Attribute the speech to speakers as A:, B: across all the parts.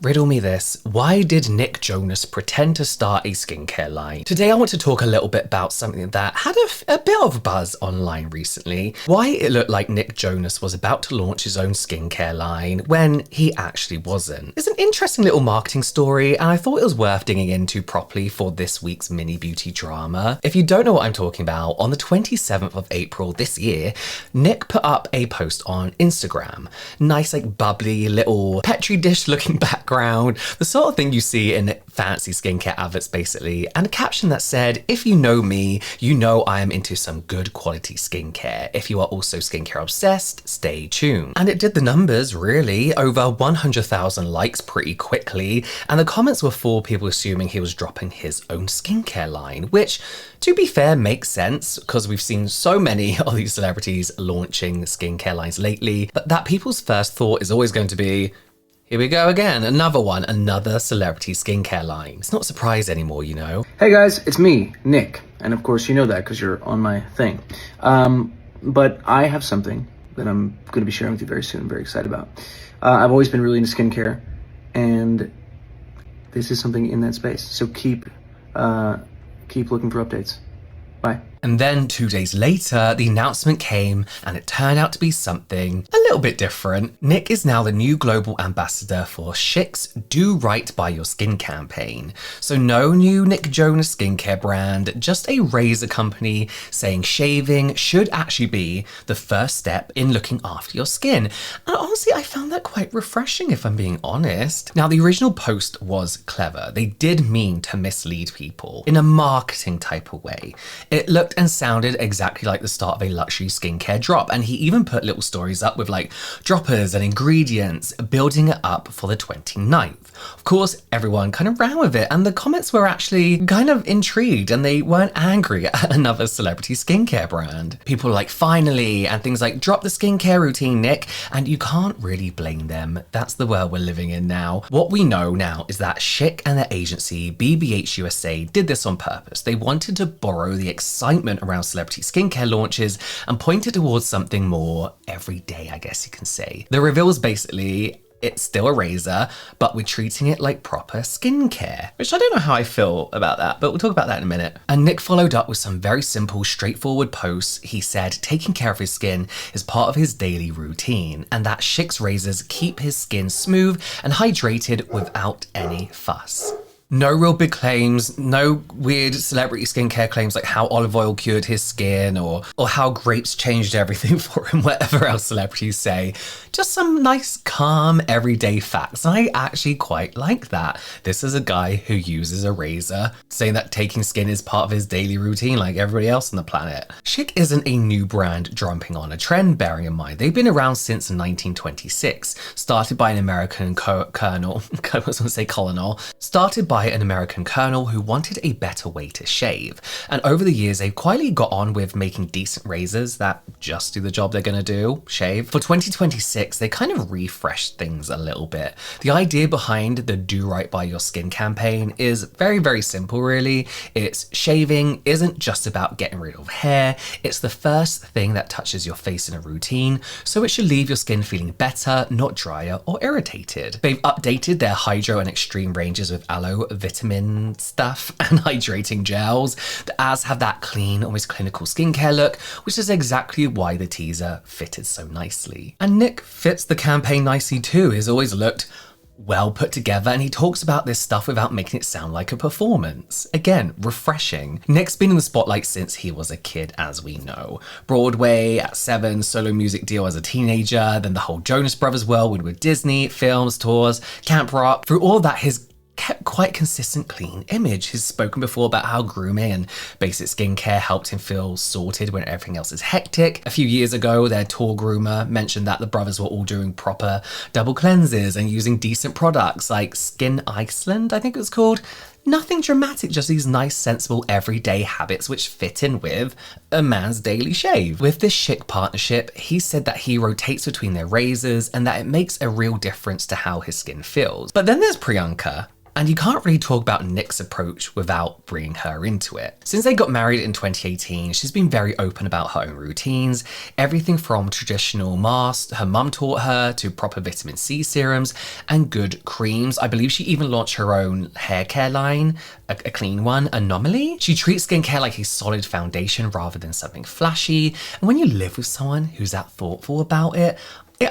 A: Riddle me this, why did Nick Jonas pretend to start a skincare line? Today I want to talk a little bit about something that had a bit of buzz online recently. Why it looked like Nick Jonas was about to launch his own skincare line when he actually wasn't. It's an interesting little marketing story and I thought it was worth digging into properly for this week's mini beauty drama. If you don't know what I'm talking about, on the 27th of April this year, Nick put up a post on Instagram. Nice like bubbly little petri dish looking background, the sort of thing you see in fancy skincare adverts basically, and a caption that said, "If you know me, you know I am into some good quality skincare. If you are also skincare obsessed, stay tuned." And it did the numbers really, over 100,000 likes pretty quickly, and the comments were for people assuming he was dropping his own skincare line, which to be fair makes sense because we've seen so many of these celebrities launching skincare lines lately, but that people's first thought is always going to be, here we go again, another one, another celebrity skincare line. It's not a surprise anymore, you know?
B: Hey guys, it's me, Nick. And of course you know that because you're on my thing. But I have something that I'm going to be sharing with you very soon. I'm very excited about. I've always been really into skincare, and this is something in that space. So keep looking for updates. Bye.
A: And then 2 days later, the announcement came and it turned out to be something a little bit different. Nick is now the new global ambassador for Schick's Do Right By Your Skin campaign. So no new Nick Jonas skincare brand, just a razor company saying shaving should actually be the first step in looking after your skin. And honestly, I found that quite refreshing if I'm being honest. Now, the original post was clever. They did mean to mislead people in a marketing type of way. It looked and sounded exactly like the start of a luxury skincare drop, and he even put little stories up with like droppers and ingredients, building it up for the 29th. Of course, everyone kind of ran with it, and the comments were actually kind of intrigued and they weren't angry at another celebrity skincare brand. People were like, finally, and things like, drop the skincare routine, Nick, and you can't really blame them. That's the world we're living in now. What we know now is that Schick and their agency, BBH USA, did this on purpose. They wanted to borrow the excitement around celebrity skincare launches and point it towards something more everyday, I guess you can say. The reveal is basically, it's still a razor, but we're treating it like proper skincare, which I don't know how I feel about that, but we'll talk about that in a minute. And Nick followed up with some very simple, straightforward posts. He said taking care of his skin is part of his daily routine, and that Schick's razors keep his skin smooth and hydrated without any fuss. No real big claims, no weird celebrity skincare claims like how olive oil cured his skin or how grapes changed everything for him, whatever else celebrities say. Just some nice, calm, everyday facts. And I actually quite like that. This is a guy who uses a razor, saying that taking skin is part of his daily routine like everybody else on the planet. Schick isn't a new brand jumping on a trend, bearing in mind they've been around since 1926, started by an American colonel, started by an American colonel who wanted a better way to shave. And over the years, they've quietly got on with making decent razors that just do the job they're gonna do, shave. For 2026, they kind of refreshed things a little bit. The idea behind the Do Right By Your Skin campaign is very, very simple, really. It's shaving isn't just about getting rid of hair. It's the first thing that touches your face in a routine, so it should leave your skin feeling better, not drier or irritated. They've updated their hydro and extreme ranges with aloe, vitamin stuff and hydrating gels that have that clean, almost clinical skincare look, which is exactly why the teaser fitted so nicely. And Nick fits the campaign nicely too. He's always looked well put together, and he talks about this stuff without making it sound like a performance. Again, refreshing. Nick's been in the spotlight since he was a kid, as we know. Broadway at 7, solo music deal as a teenager, then the whole Jonas Brothers whirlwind with Disney, films, tours, Camp Rock. Through all of that, his kept quite consistent, clean image. He's spoken before about how grooming and basic skincare helped him feel sorted when everything else is hectic. A few years ago, their tour groomer mentioned that the brothers were all doing proper double cleanses and using decent products like Skin Iceland, I think it was called. Nothing dramatic, just these nice, sensible, everyday habits which fit in with a man's daily shave. With this Schick partnership, he said that he rotates between their razors and that it makes a real difference to how his skin feels. But then there's Priyanka. And you can't really talk about Nick's approach without bringing her into it. Since they got married in 2018, she's been very open about her own routines, everything from traditional masks her mum taught her to proper vitamin C serums and good creams. I believe she even launched her own hair care line, a clean one, Anomaly. She treats skincare like a solid foundation rather than something flashy. And when you live with someone who's that thoughtful about it,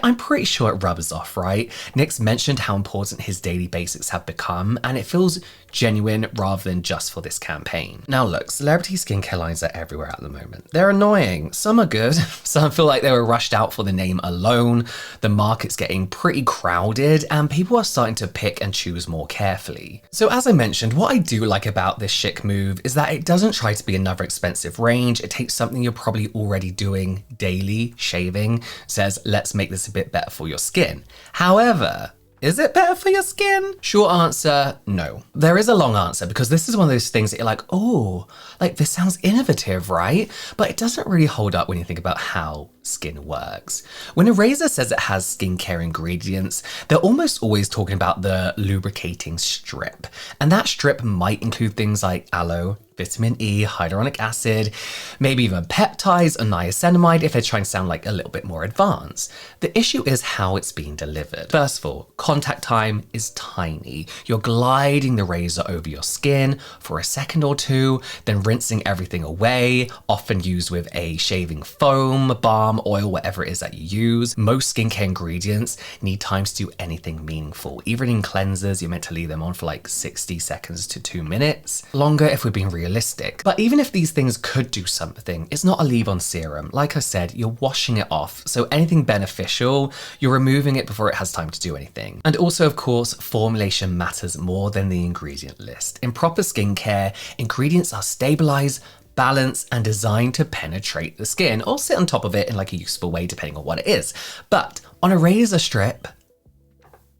A: I'm pretty sure it rubs off, right? Nick's mentioned how important his daily basics have become, and it feels genuine rather than just for this campaign. Now look, celebrity skincare lines are everywhere at the moment. They're annoying. Some are good. Some feel like they were rushed out for the name alone. The market's getting pretty crowded and people are starting to pick and choose more carefully. So as I mentioned, what I do like about this Schick move is that it doesn't try to be another expensive range. It takes something you're probably already doing daily, shaving, says, let's make this a bit better for your skin. However, is it better for your skin? Short answer, no. There is a long answer because this is one of those things that you're like, oh, like this sounds innovative, right? But it doesn't really hold up when you think about how skin works. When a razor says it has skincare ingredients, they're almost always talking about the lubricating strip. And that strip might include things like aloe, vitamin E, hyaluronic acid, maybe even peptides or niacinamide if they're trying to sound like a little bit more advanced. The issue is how it's being delivered. First of all, contact time is tiny. You're gliding the razor over your skin for a second or two, then rinsing everything away, often used with a shaving foam, balm, oil, whatever it is that you use. Most skincare ingredients need time to do anything meaningful. Even in cleansers, you're meant to leave them on for like 60 seconds to 2 minutes. Longer if we're being realistic. But even if these things could do something, it's not a leave-on serum. Like I said, you're washing it off. So anything beneficial, you're removing it before it has time to do anything. And also, of course, formulation matters more than the ingredient list. In proper skincare, ingredients are stabilized, balanced, and designed to penetrate the skin or sit on top of it in like a useful way depending on what it is. But on a razor strip,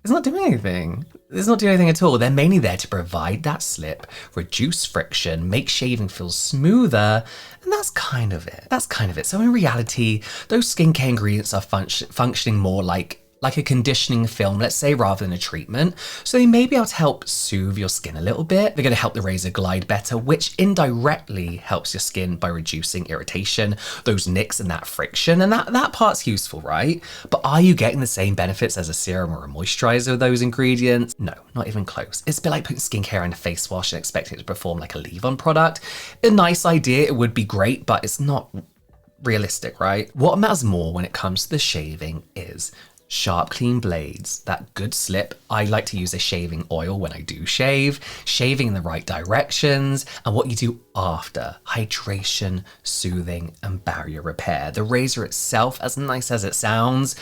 A: it's not doing anything. It's not doing anything at all. They're mainly there to provide that slip, reduce friction, make shaving feel smoother, and that's kind of it. That's kind of it. So in reality, those skincare ingredients are functioning more like a conditioning film, let's say, rather than a treatment. So they may be able to help soothe your skin a little bit. They're going to help the razor glide better, which indirectly helps your skin by reducing irritation, those nicks and that friction. And that part's useful, right? But are you getting the same benefits as a serum or a moisturizer with those ingredients? No, not even close. It's a bit like putting skincare in a face wash and expecting it to perform like a leave-on product. A nice idea, it would be great, but it's not realistic, right? What matters more when it comes to the shaving is sharp, clean blades, that good slip. I like to use a shaving oil when I do shave, shaving in the right directions, and what you do after, hydration, soothing, and barrier repair. The razor itself, as nice as it sounds,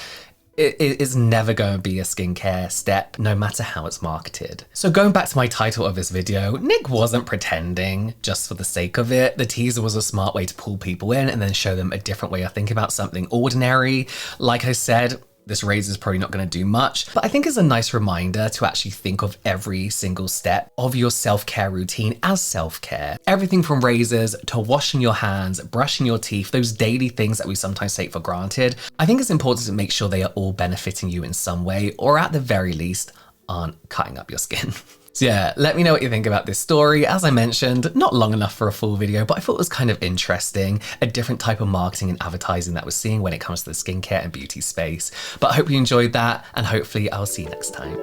A: it is never going to be a skincare step, no matter how it's marketed. So going back to my title of this video, Nick wasn't pretending just for the sake of it. The teaser was a smart way to pull people in and then show them a different way of thinking about something ordinary. Like I said, this razor is probably not going to do much, but I think it's a nice reminder to actually think of every single step of your self-care routine as self-care. Everything from razors to washing your hands, brushing your teeth, those daily things that we sometimes take for granted. I think it's important to make sure they are all benefiting you in some way, or at the very least, aren't cutting up your skin. So yeah, let me know what you think about this story. As I mentioned, not long enough for a full video, but I thought it was kind of interesting, a different type of marketing and advertising that we're seeing when it comes to the skincare and beauty space. But I hope you enjoyed that, and hopefully I'll see you next time.